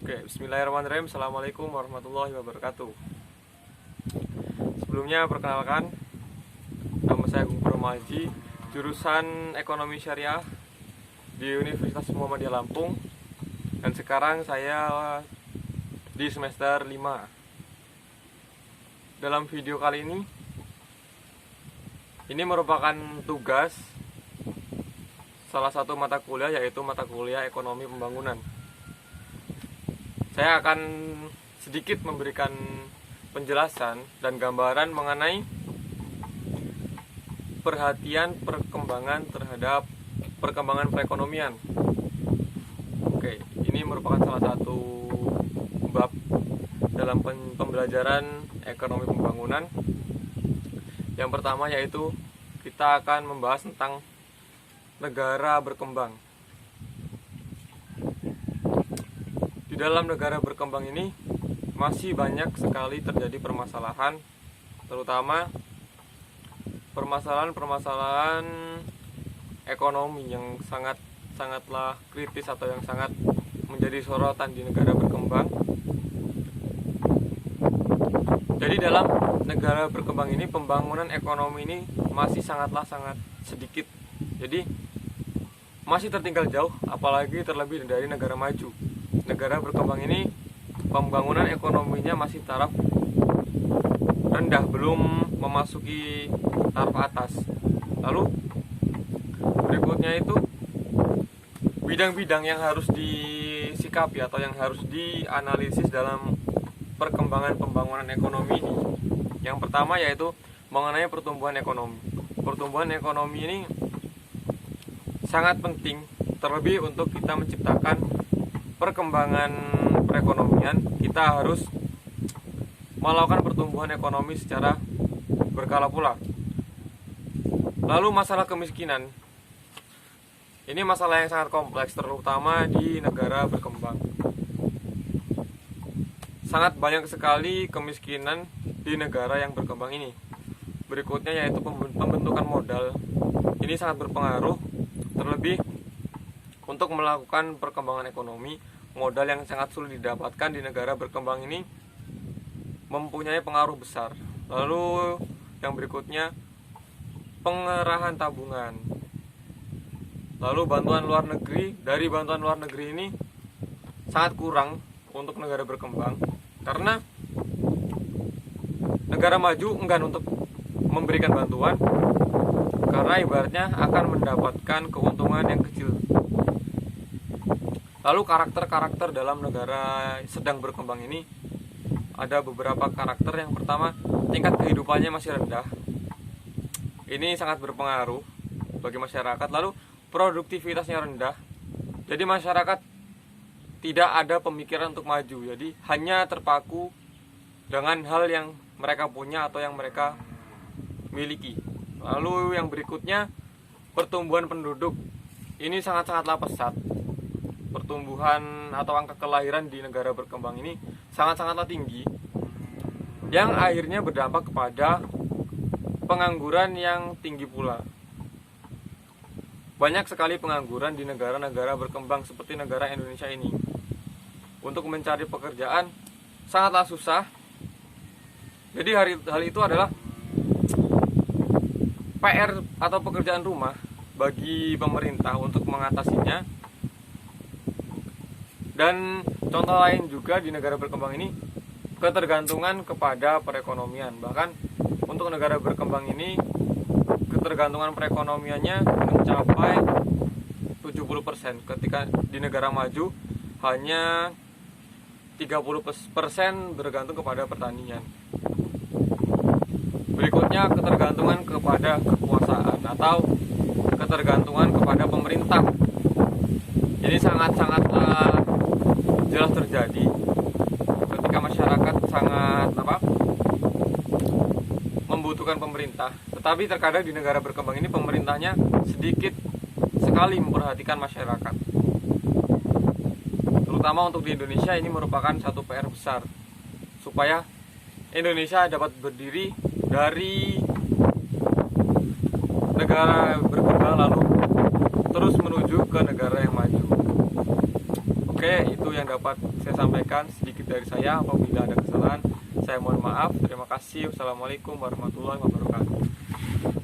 Oke, bismillahirrahmanirrahim. Assalamualaikum warahmatullahi wabarakatuh. Sebelumnya perkenalkan, nama saya Agung Purnomaji, jurusan Ekonomi Syariah di Universitas Muhammadiyah Lampung. Dan sekarang saya di semester 5. Dalam video kali ini merupakan tugas salah satu mata kuliah, yaitu mata kuliah Ekonomi Pembangunan. Saya akan sedikit memberikan penjelasan dan gambaran mengenai perhatian perkembangan terhadap perkembangan perekonomian. Oke, ini merupakan salah satu bab dalam pembelajaran ekonomi pembangunan. Yang pertama yaitu kita akan membahas tentang negara berkembang. Di dalam negara berkembang ini masih banyak sekali terjadi permasalahan, terutama permasalahan ekonomi yang sangatlah kritis atau yang sangat menjadi sorotan di negara berkembang. Jadi dalam negara berkembang ini pembangunan ekonomi ini masih sangat sedikit. Jadi masih tertinggal jauh, apalagi terlebih dari negara maju. Negara berkembang ini pembangunan ekonominya masih taraf rendah, belum memasuki taraf atas. Lalu berikutnya itu bidang-bidang yang harus disikapi atau yang harus dianalisis dalam perkembangan pembangunan ekonomi ini. Yang pertama yaitu mengenai pertumbuhan ekonomi. Pertumbuhan ekonomi ini sangat penting, terlebih untuk kita menciptakan perkembangan perekonomian. Kita harus melakukan pertumbuhan ekonomi secara berkala pula. Lalu masalah kemiskinan, ini masalah yang sangat kompleks, terutama di negara berkembang. Sangat banyak sekali kemiskinan di negara yang berkembang ini. Berikutnya yaitu pembentukan modal. Ini sangat berpengaruh, terlebih untuk melakukan perkembangan ekonomi. Modal yang sangat sulit didapatkan di negara berkembang ini mempunyai pengaruh besar. Lalu yang berikutnya pengerahan tabungan. Lalu bantuan luar negeri. Dari bantuan luar negeri ini sangat kurang untuk negara berkembang, karena negara maju enggan untuk memberikan bantuan, karena ibaratnya akan mendapatkan keuntungan yang kecil. Lalu karakter-karakter dalam negara sedang berkembang ini ada beberapa karakter. Yang pertama, tingkat kehidupannya masih rendah. Ini sangat berpengaruh bagi masyarakat. Lalu produktivitasnya rendah. Jadi masyarakat tidak ada pemikiran untuk maju. Jadi hanya terpaku dengan hal yang mereka punya atau yang mereka miliki. Lalu yang berikutnya, pertumbuhan penduduk. Ini sangatlah pesat. Pertumbuhan atau angka kelahiran di negara berkembang ini sangatlah tinggi, yang akhirnya berdampak kepada pengangguran yang tinggi pula. Banyak sekali pengangguran di negara-negara berkembang seperti negara Indonesia ini. Untuk mencari pekerjaan sangatlah susah. Jadi hal itu adalah PR atau pekerjaan rumah bagi pemerintah untuk mengatasinya. Dan contoh lain juga di negara berkembang ini, ketergantungan kepada perekonomian. Bahkan untuk negara berkembang ini ketergantungan perekonomiannya mencapai 70%, ketika di negara maju hanya 30% bergantung kepada pertanian. Berikutnya, ketergantungan kepada kekuasaan atau ketergantungan kepada pemerintah. Ini sangatlah jelas terjadi ketika masyarakat sangat membutuhkan pemerintah. Tetapi terkadang di negara berkembang ini pemerintahnya sedikit sekali memperhatikan masyarakat. Terutama untuk di Indonesia, ini merupakan satu PR besar supaya Indonesia dapat berdiri dari negara berkembang lalu terus menuju ke negara yang maju. Oke, itu yang dapat saya sampaikan sedikit dari saya. Apabila ada kesalahan, saya mohon maaf. Terima kasih. Wassalamualaikum warahmatullahi wabarakatuh.